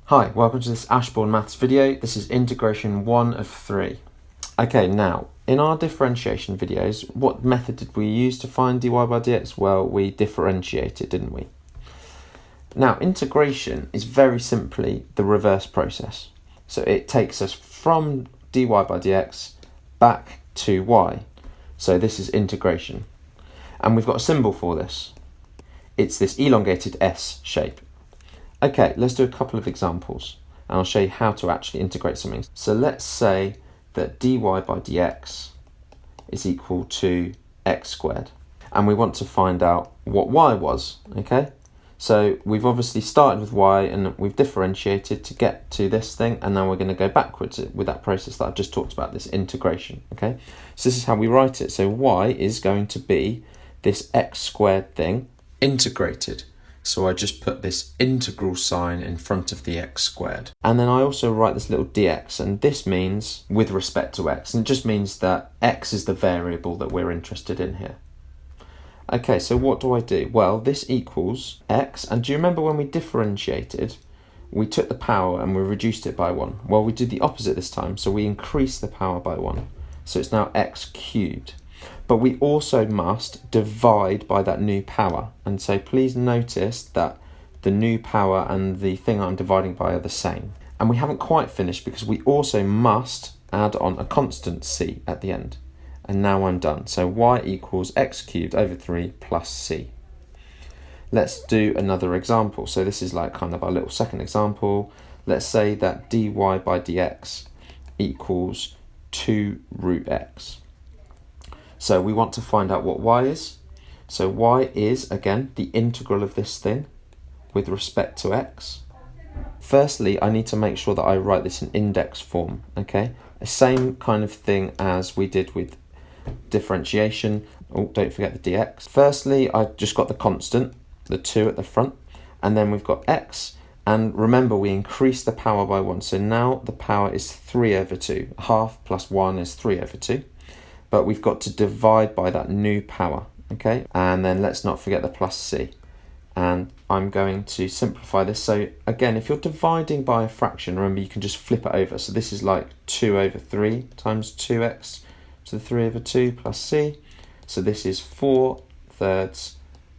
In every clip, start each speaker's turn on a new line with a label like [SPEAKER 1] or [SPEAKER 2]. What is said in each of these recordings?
[SPEAKER 1] Hi, welcome to this Ashbourne Maths video. This is integration 1 of 3. Okay, now, in our differentiation videos, what method did we use to find dy by dx? Well, we differentiated, didn't we? Now, integration is very simply the reverse process. So it takes us from dy by dx back to y. So this is integration. And we've got a symbol for this. It's this elongated S shape. Okay, let's do a couple of examples and I'll show you how to actually integrate something. So let's say that dy by dx is equal to x squared and we want to find out what y was, okay? So we've obviously started with y and we've differentiated to get to this thing, and now we're going to go backwards with that process that I've just talked about, this integration, okay? So this is how we write it. So y is going to be this x squared thing integrated. So I just put this integral sign in front of the x squared. And then I also write this little dx, and this means with respect to x, and it just means that x is the variable that we're interested in here. Okay, so what do I do? Well, this equals x, and do you remember when we differentiated, we took the power and we reduced it by 1? Well, we did the opposite this time, so we increased the power by 1. So it's now x cubed. But we also must divide by that new power. And so please notice that the new power and the thing I'm dividing by are the same. And we haven't quite finished because we also must add on a constant c at the end. And now I'm done. So y equals x cubed over 3 plus c. Let's do another example. So this is like kind of our little second example. Let's say that dy by dx equals 2 root x. So we want to find out what y is. So y is, again, the integral of this thing with respect to x. Firstly, I need to make sure that I write this in index form, okay? The same kind of thing as we did with differentiation. Oh, don't forget the dx. Firstly, I just got the constant, the 2 at the front, and then we've got x. And remember, we increased the power by 1. So now the power is 3 over 2. Half plus 1 is 3 over 2. But we've got to divide by that new power, okay? And then let's not forget the plus c. And I'm going to simplify this. So again, if you're dividing by a fraction, remember you can just flip it over. So this is like 2 over 3 times 2x to the 3 over 2 plus c. So this is 4/3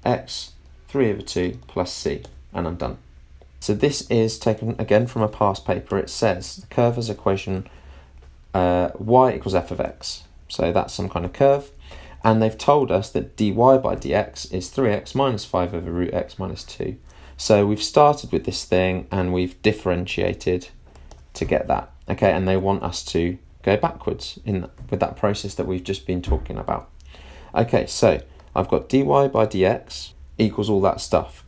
[SPEAKER 1] x 3 over 2 plus c. And I'm done. So this is taken again from a past paper. It says the curve has equation y equals f of x. So that's some kind of curve. And they've told us that dy by dx is 3x minus 5 over root x minus 2. So we've started with this thing and we've differentiated to get that. Okay, and they want us to go backwards with that process that we've just been talking about. Okay, so I've got dy by dx equals all that stuff.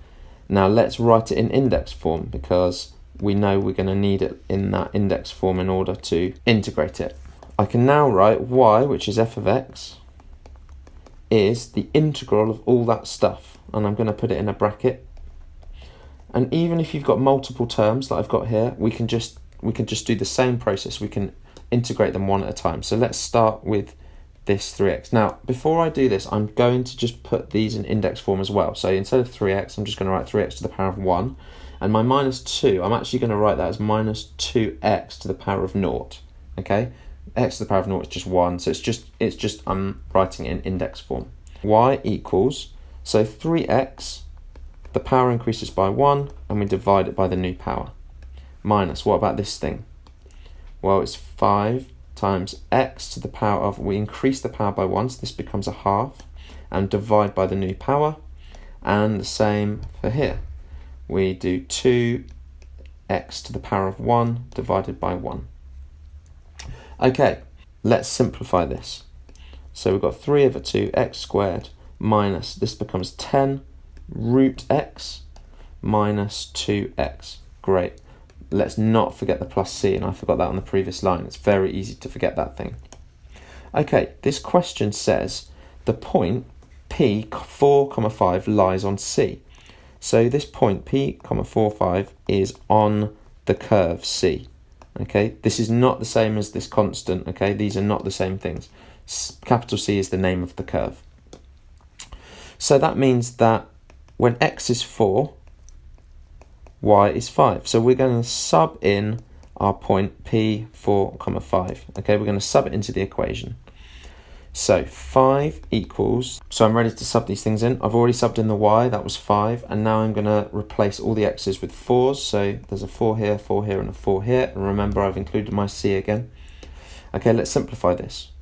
[SPEAKER 1] Now let's write it in index form because we know we're going to need it in that index form in order to integrate it. I can now write y, which is f of x, is the integral of all that stuff. And I'm going to put it in a bracket. And even if you've got multiple terms that I've got here, we can just do the same process. We can integrate them one at a time. So let's start with this 3x. Now, before I do this, I'm going to just put these in index form as well. So instead of 3x, I'm just going to write 3x to the power of 1. And my minus 2, I'm actually going to write that as minus 2x to the power of 0. Okay? X to the power of 0 is just 1, so it's just I'm writing it in index form. Y equals, so 3x, the power increases by 1, and we divide it by the new power. Minus, what about this thing? Well, it's 5 times x to the power of, we increase the power by 1, so this becomes a half, and divide by the new power. And the same for here. We do 2x to the power of 1 divided by 1. Okay, let's simplify this. So we've got 3 over 2 x squared minus, this becomes 10 root x minus 2x. Great. Let's not forget the plus c, and I forgot that on the previous line. It's very easy to forget that thing. Okay, this question says the point P 4, 5 lies on C. So this point P, 4, 5 is on the curve C. Okay, this is not the same as this constant, okay? These are not the same things. Capital C is the name of the curve. So that means that when x is 4, y is 5. So we're going to sub in our point p 4, 5. Okay, we're going to sub it into the equation. So 5 equals, so I'm ready to sub these things in. I've already subbed in the y, that was 5, and now I'm going to replace all the x's with 4s. So there's a 4 here, and a 4 here, and remember I've included my c again. Okay, let's simplify this.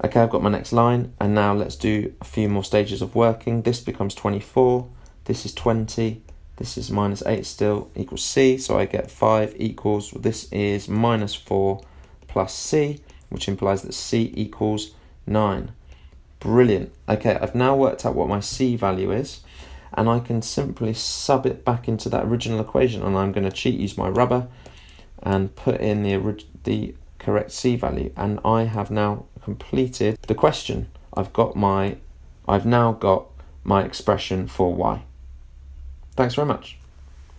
[SPEAKER 1] Okay, I've got my next line, and now let's do a few more stages of working. This becomes 24, this is 20, this is minus 8 still, equals c, so I get 5 equals, this is minus 4 plus c, which implies that c equals 9. Brilliant. Okay, I've now worked out what my c value is, and I can simply sub it back into that original equation, and I'm going to cheat, use my rubber, and put in the correct c value, and I have now completed the question. I've now got my expression for y. Thanks very much.